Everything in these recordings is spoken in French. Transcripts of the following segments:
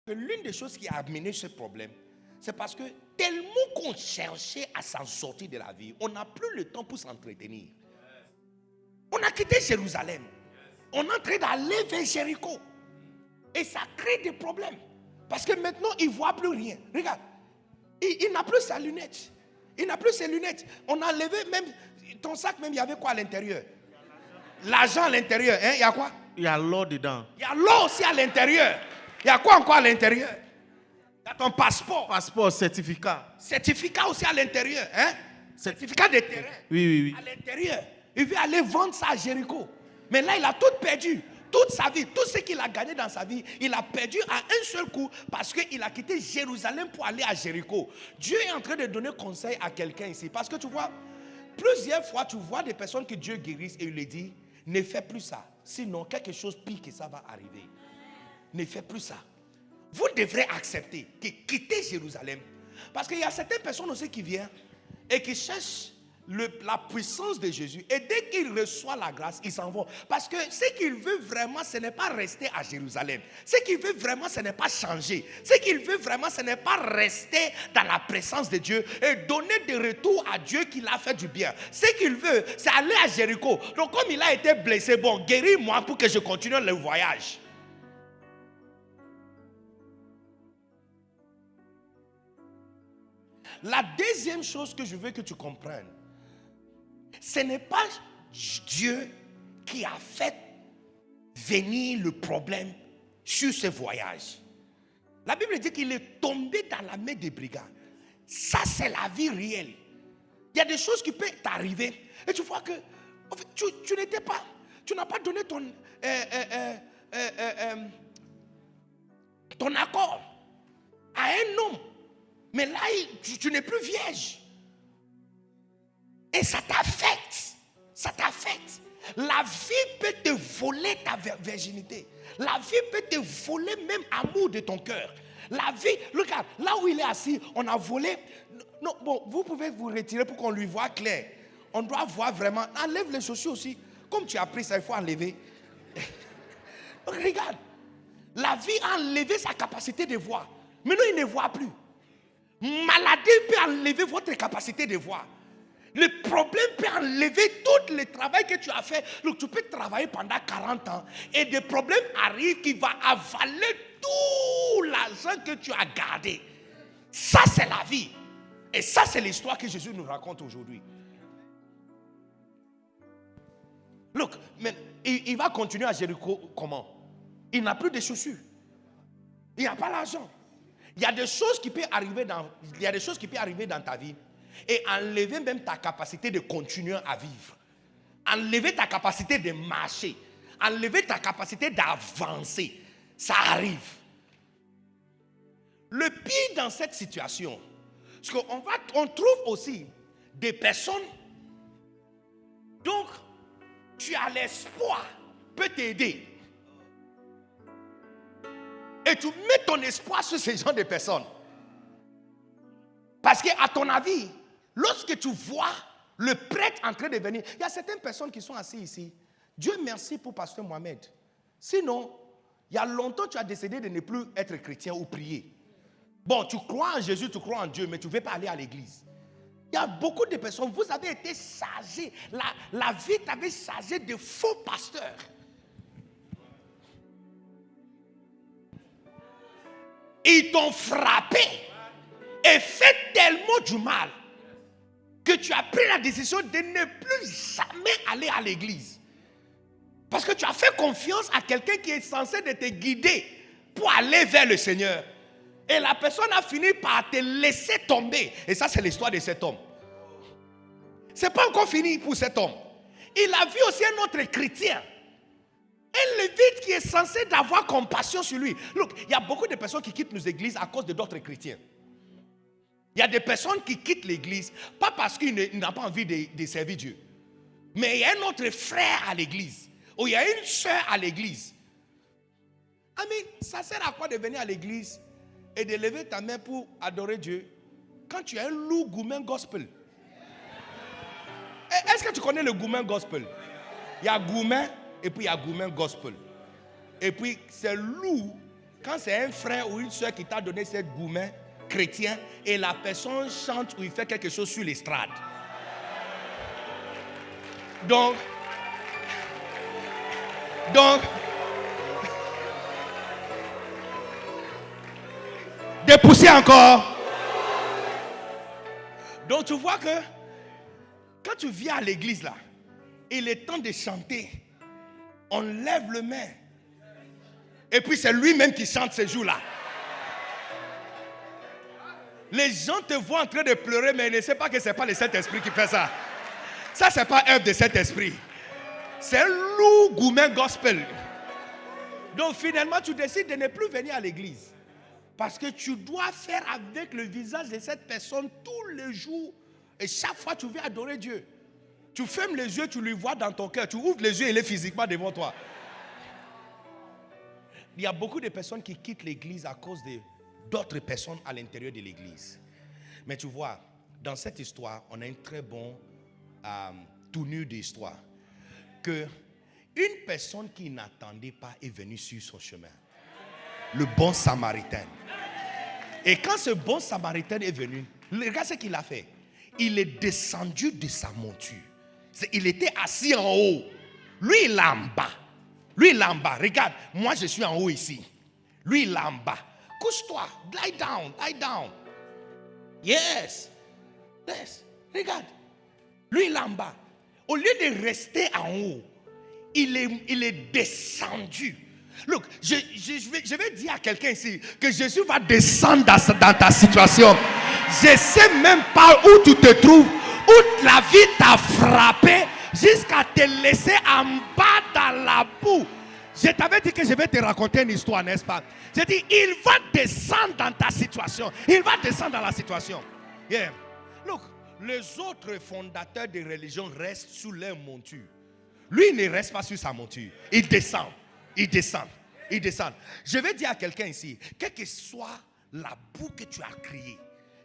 L'une des choses qui a amené ce problème, c'est parce que tellement qu'on cherchait à s'en sortir de la vie, on n'a plus le temps pour s'entretenir. On a quitté Jérusalem. On est en train d'aller vers Jéricho. Et ça crée des problèmes. Parce que maintenant, il ne voit plus rien. Regarde, il n'a plus sa lunette. Il n'a plus ses lunettes. On a enlevé même ton sac, même il y avait quoi à l'intérieur? L'argent à l'intérieur. Hein? Il y a quoi? Il y a l'or dedans. Il y a l'or aussi à l'intérieur. Il y a quoi encore à l'intérieur? Il y a ton passeport. Passeport, certificat. Certificat aussi à l'intérieur. Hein? Certificat de terrain. Oui. À l'intérieur. Il veut aller vendre ça à Jéricho. Mais là, il a tout perdu. Toute sa vie, tout ce qu'il a gagné dans sa vie, il a perdu à un seul coup parce qu'il a quitté Jérusalem pour aller à Jéricho. Dieu est en train de donner conseil à quelqu'un ici. Parce que tu vois, plusieurs fois, tu vois des personnes que Dieu guérisse et il lui dit, ne fais plus ça. Sinon, quelque chose pire que ça va arriver. Ne fais plus ça. Vous devrez accepter que quitter Jérusalem. Parce qu'il y a certaines personnes aussi qui viennent et qui cherchent la puissance de Jésus. Et dès qu'il reçoit la grâce, ils s'en vont. Parce que ce qu'il veut vraiment, ce n'est pas rester à Jérusalem. Ce qu'il veut vraiment, ce n'est pas changer. Ce qu'il veut vraiment, ce n'est pas rester dans la présence de Dieu et donner des retours à Dieu qui l'a fait du bien. Ce qu'il veut, c'est aller à Jéricho. Donc comme il a été blessé, bon, guéris-moi pour que je continue le voyage. La deuxième chose que je veux que tu comprennes, ce n'est pas Dieu qui a fait venir le problème sur ce voyage. La Bible dit qu'il est tombé dans la main des brigands. Ça, c'est la vie réelle. Il y a des choses qui peuvent t'arriver et tu vois que en fait, tu n'as pas donné ton accord à un homme. Mais là, tu n'es plus vierge. Et ça t'affecte. Ça t'affecte. La vie peut te voler ta virginité. La vie peut te voler même l'amour de ton cœur. La vie, regarde, là où il est assis, on a volé. Non, bon, vous pouvez vous retirer pour qu'on lui voit clair. On doit voir vraiment. Enlève les chaussures aussi. Comme tu as pris ça, il faut enlever. Regarde. La vie a enlevé sa capacité de voir. Maintenant, il ne voit plus. Maladie peut enlever votre capacité de voir. Le problème peut enlever tout le travail que tu as fait. Donc tu peux travailler pendant 40 ans et des problèmes arrivent qui vont avaler tout l'argent que tu as gardé. Ça, c'est la vie. Et ça, c'est l'histoire que Jésus nous raconte aujourd'hui. Look, mais il va continuer à Jéricho comment? Il n'a plus de chaussures. Il n'a pas l'argent. Il y a des choses qui peuvent arriver dans ta vie et enlever même ta capacité de continuer à vivre. Enlever ta capacité de marcher. Enlever ta capacité d'avancer. Ça arrive. Le pire dans cette situation, c'est qu'on trouve aussi des personnes, donc tu as l'espoir, peut t'aider. Et tu mets ton espoir sur ces gens de personnes. Parce qu'à ton avis, lorsque tu vois le prêtre en train de venir, il y a certaines personnes qui sont assises ici. Dieu merci pour Pasteur Mohamed. Sinon, il y a longtemps tu as décidé de ne plus être chrétien ou prier. Bon, tu crois en Jésus, tu crois en Dieu, mais tu ne veux pas aller à l'église. Il y a beaucoup de personnes, vous avez été chargés. La vie t'avait chargé de faux pasteurs. Ils t'ont frappé et fait tellement du mal que tu as pris la décision de ne plus jamais aller à l'église. Parce que tu as fait confiance à quelqu'un qui est censé te guider pour aller vers le Seigneur. Et la personne a fini par te laisser tomber. Et ça, c'est l'histoire de cet homme. Ce n'est pas encore fini pour cet homme. Il a vu aussi un autre chrétien. Un lévite qui est censé d'avoir compassion sur lui. Look, il y a beaucoup de personnes qui quittent nos églises à cause de d'autres chrétiens. Il y a des personnes qui quittent l'église, pas parce qu'ils n'ont pas envie de servir Dieu. Mais il y a un autre frère à l'église. Ou il y a une soeur à l'église. Ça sert à quoi de venir à l'église et de lever ta main pour adorer Dieu quand tu as un loup gourmet gospel? Est-ce que tu connais le gourmet gospel? Il y a gourmet et puis il y a gourmet gospel. Et puis c'est loup Quand c'est un frère ou une soeur qui t'a donné cette gourmet chrétien et la personne chante ou il fait quelque chose sur l'estrade. Donc, dépousser encore. Donc tu vois que quand tu viens à l'église là, il est temps de chanter, on lève le main. Et puis c'est lui-même qui chante ces jours-là. Les gens te voient en train de pleurer, mais ils ne savent pas que ce n'est pas le Saint-Esprit qui fait ça. Ça, ce n'est pas œuvre de Saint-Esprit. C'est un lourd gourmet gospel. Donc finalement, tu décides de ne plus venir à l'église. Parce que tu dois faire avec le visage de cette personne tous les jours. Et chaque fois, tu viens adorer Dieu. Tu fermes les yeux, tu lui vois dans ton cœur. Tu ouvres les yeux, il est physiquement devant toi. Il y a beaucoup de personnes qui quittent l'église à cause d'autres personnes à l'intérieur de l'église. Mais tu vois, dans cette histoire, on a une très bonne tournure d'histoire. Que une personne qui n'attendait pas est venue sur son chemin. Le bon samaritain. Et quand ce bon samaritain est venu, regarde ce qu'il a fait. Il est descendu de sa monture. Il était assis en haut. Lui, il est en bas. Lui, il est en bas. Regarde, moi, je suis en haut ici. Lui, il est en bas. Couche-toi. Lie down. Lie down. Yes. Yes. Regarde. Lui, il est en bas. Au lieu de rester en haut, il est descendu. Look, je vais dire à quelqu'un ici que Jésus va descendre dans ta situation. Je ne sais même pas où tu te trouves, où la vie t'a frappé jusqu'à te laisser en bas dans la boue. Je t'avais dit que je vais te raconter une histoire, n'est-ce pas? J'ai dit, il va descendre dans ta situation. Il va descendre dans la situation. Yeah. Look, les autres fondateurs de religion restent sous leur monture. Lui, il ne reste pas sur sa monture. Il descend. Il descend. Il descend. Je vais dire à quelqu'un ici, quelle que soit la boue que tu as créée,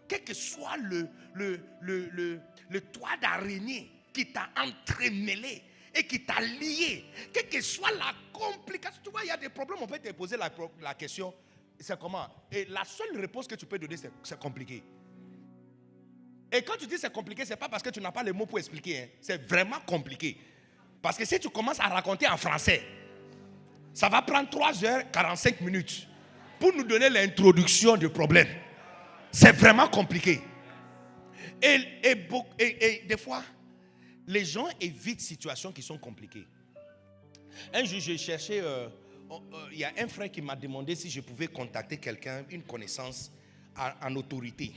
quel que soit le toit d'araignée qui t'a entremêlé et qui t'a lié, quelle que soit la complication, tu vois, il y a des problèmes, on peut te poser la question, c'est comment? Et la seule réponse que tu peux donner, c'est compliqué. Et quand tu dis c'est compliqué, c'est pas parce que tu n'as pas les mots pour expliquer, hein. C'est vraiment compliqué. Parce que si tu commences à raconter en français, ça va prendre 3h45 minutes pour nous donner l'introduction du problème. C'est vraiment compliqué. Et des fois, les gens évitent situations qui sont compliquées. Un jour, je cherchais, il y a un frère qui m'a demandé si je pouvais contacter quelqu'un, une connaissance en autorité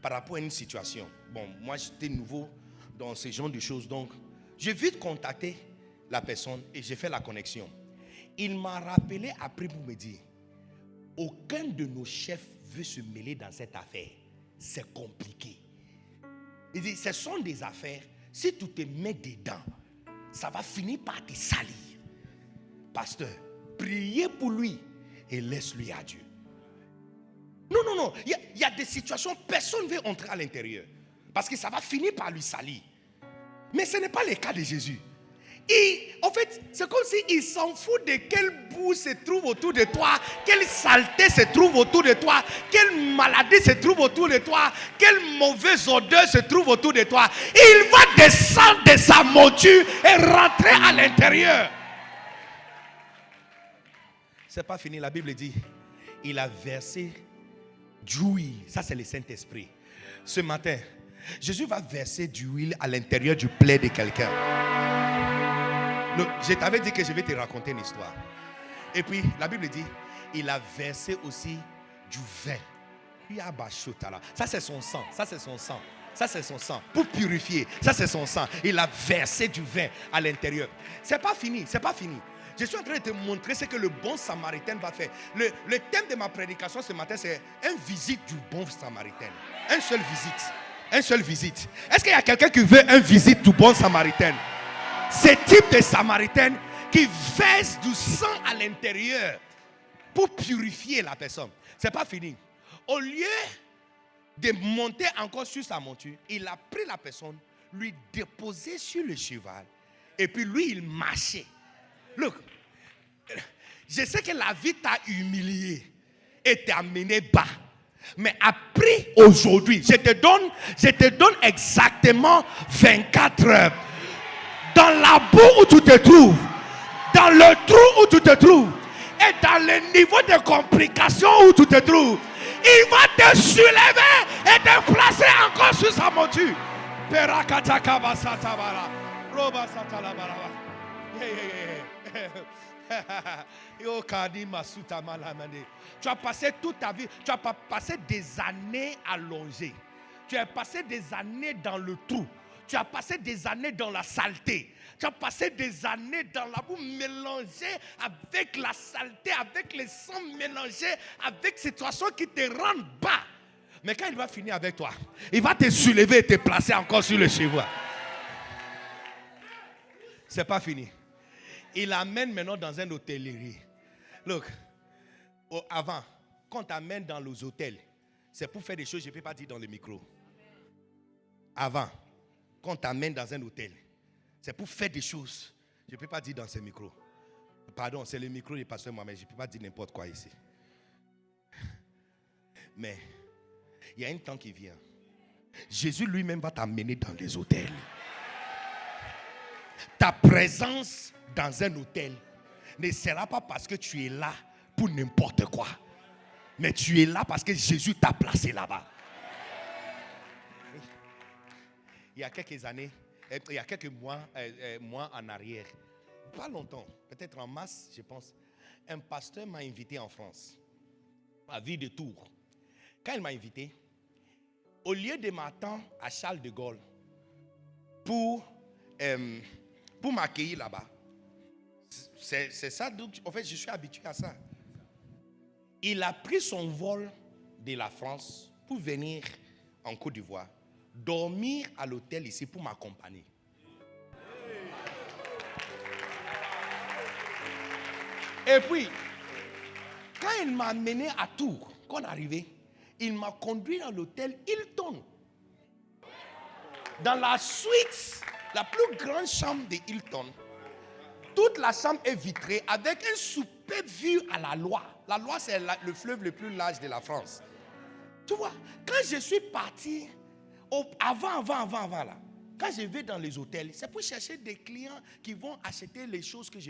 par rapport à une situation. Bon, moi j'étais nouveau dans ce genre de choses, donc j'ai vite contacté la personne et j'ai fait la connexion. Il m'a rappelé après pour me dire, aucun de nos chefs veut se mêler dans cette affaire. C'est compliqué. Il dit, ce sont des affaires, si tu te mets dedans, ça va finir par te salir. Pasteur, priez pour lui et laisse-lui à Dieu. Non. Il y a des situations, personne ne veut entrer à l'intérieur. Parce que ça va finir par lui salir. Mais ce n'est pas le cas de Jésus. En fait, c'est comme s'il s'en fout de quelle boue se trouve autour de toi, quelle saleté se trouve autour de toi, quelle maladie se trouve autour de toi, quelle mauvaise odeur se trouve autour de toi. Il va descendre de sa monture et rentrer à l'intérieur. C'est pas fini, la Bible dit, il a versé d'huile. Ça, c'est le Saint-Esprit. Ce matin, Jésus va verser d'huile à l'intérieur du plaid de quelqu'un. Je t'avais dit que je vais te raconter une histoire. Et puis, la Bible dit, il a versé aussi du vin. Ça, c'est son sang. Ça, c'est son sang. Ça, c'est son sang. Pour purifier. Ça, c'est son sang. Il a versé du vin à l'intérieur. C'est pas fini. C'est pas fini. Je suis en train de te montrer ce que le bon samaritain va faire. Le thème de ma prédication ce matin, c'est une visite du bon samaritain. Une seule visite. Une seule visite. Est-ce qu'il y a quelqu'un qui veut une visite du bon samaritain? Ce type de samaritain qui verse du sang à l'intérieur pour purifier la personne. C'est pas fini. Au lieu de monter encore sur sa monture, il a pris la personne, lui déposé sur le cheval et puis lui il marchait. Look, je sais que la vie t'a humilié. et t'est amené bas. Mais après, aujourd'hui, je te donne exactement 24 heures. Dans la boue où tu te trouves, dans le trou où tu te trouves, et dans le niveau de complication où tu te trouves, il va te soulever et te placer encore sur sa monture. Tu as passé toute ta vie, tu as passé des années allongées. Tu as passé des années dans le trou. Tu as passé des années dans la saleté. Tu as passé des années dans la boue mélangée avec la saleté, avec les sangs mélangés, avec ces situations qui te rendent bas. Mais quand il va finir avec toi, il va te soulever et te placer encore sur le cheval. C'est pas fini. Il l'amène maintenant dans une hôtellerie. Look, avant, quand on t'amène dans les hôtels, c'est pour faire des choses que je ne peux pas dire dans le micro. Avant, quand on t'amène dans un hôtel, c'est pour faire des choses que je ne peux pas dire dans ce micro. Pardon, c'est le micro du pasteur Mohamed, je ne peux pas dire n'importe quoi ici. Mais il y a un temps qui vient. Jésus lui-même va t'amener dans les hôtels. Ta présence dans un hôtel ne sera pas parce que tu es là pour n'importe quoi. Mais tu es là parce que Jésus t'a placé là-bas. Il y a quelques années, il y a quelques mois en arrière, pas longtemps, peut-être en mars, je pense, un pasteur m'a invité en France, à Ville de Tours. Quand il m'a invité, au lieu de m'attendre à Charles de Gaulle pour m'accueillir là-bas, c'est ça, donc, en fait, je suis habitué à ça. Il a pris son vol de la France pour venir en Côte d'Ivoire, dormir à l'hôtel ici pour m'accompagner. Et puis, quand il m'a amené à Tours, quand on est arrivé, il m'a conduit dans l'hôtel Hilton. Dans la suite, la plus grande chambre de Hilton, toute la chambre est vitrée avec un superbe vue à la Loire. La Loire, c'est le fleuve le plus large de la France. Tu vois, quand je suis parti, avant là, quand je vais dans les hôtels, c'est pour chercher des clients qui vont acheter les choses que je